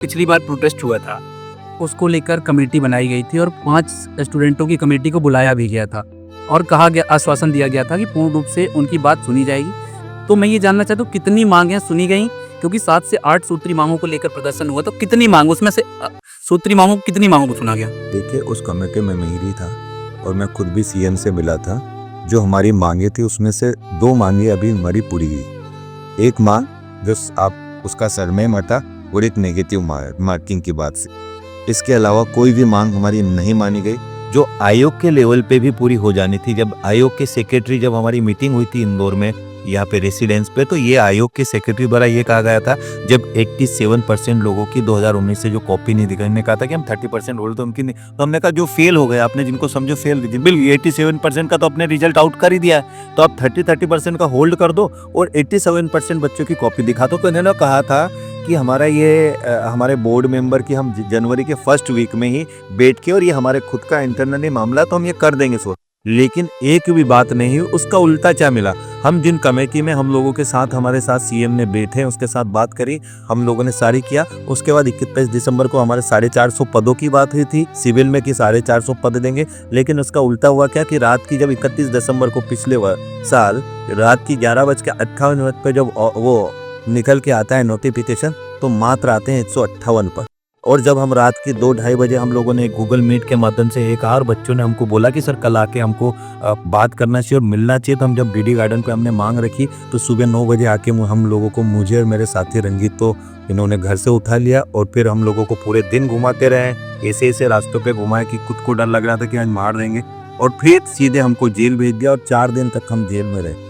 पिछली बार प्रोटेस्ट हुआ था, उसको लेकर कमेटी बनाई गई थी और 5 स्टूडेंटों की कमेटी को बुलाया भी गया था और कहा गया, आश्वासन दिया गया था कि पूर्ण रूप से उनकी बात सुनी जाएगी। तो मैं ये जानना चाहता हूँ कितनी मांगें सुनी गईं? क्योंकि 7 से 8 सूत्री मांगों को लेकर प्रदर्शन हुआ, तो कितनी मांग उसमें से सूत्री मांगों कितनी मांगों को सुना गया? देखिए, उस कमेटी में मैं ही था और मैं खुद भी सीएम से मिला था। जो हमारी मांगे थी उसमें से 2 मांगे अभी हमारी पूरी हुई। एक मांग जो आप उसका सरनेम हटा और एक नेगेटिव मार्किंग की बात से, इसके अलावा कोई भी मांग हमारी नहीं मानी गई जो आयोग के लेवल पे भी पूरी हो जानी थी। जब आयोग के सेक्रेटरी, जब हमारी मीटिंग हुई थी इंदौर में यहाँ पे रेसिडेंस पे, तो ये आयोग के सेक्रेटरी द्वारा ये कहा गया था, जब 87% लोगों की 2019 से जो कॉपी नहीं दिखाई, ने कहा था कि हम 30% होल्ड, तो उनकी नहीं, तो हमने कहा जो फेल हो गए, आपने जिनको समझो फेल दीजिए, बिल्कुल 87% का तो अपने रिजल्ट आउट कर ही दिया है, तो आप 30% का होल्ड कर दो और 87% बच्चों की कॉपी दिखा दो। तो इन्होंने कहा था कि हमारा ये हमारे बोर्ड मेंबर की हम जनवरी के फर्स्ट वीक में ही बैठ के, और ये हमारे खुद का इंटरनली मामला, तो हम ये कर देंगे सो। लेकिन एक भी बात नहीं हुई। उसका उल्टा क्या मिला, हम जिन कमेटी में हम लोगों के साथ, हमारे साथ सीएम ने बैठे, उसके साथ बात करी, हम लोगों ने सारी किया। उसके बाद 21 दिसंबर को हमारे 450 पदों की बात हुई थी सिविल में कि 450 पद देंगे। लेकिन उसका उल्टा हुआ क्या कि रात की जब 31 दिसंबर को पिछले साल रात की 11:58 पे जब वो निकल के आता है नोटिफिकेशन, तो मात्र आते हैं 158 पर। और जब हम रात के 2-2:30 बजे हम लोगों ने गूगल मीट के माध्यम से एक और बच्चों ने हमको बोला कि सर कल आके हमको बात करना चाहिए और मिलना चाहिए, तो हम जब बीडी गार्डन पे हमने मांग रखी, तो सुबह 9 बजे आके हम लोगों को, मुझे और मेरे साथी रंजीत, तो इन्होंने घर से उठा लिया और फिर हम लोगों को पूरे दिन घुमाते रहे, ऐसे रास्तों पे घुमाए कि खुद को डर लग रहा था कि आज मार देंगे, और फिर सीधे हमको जेल भेज दिया और 4 दिन तक हम जेल में रहे।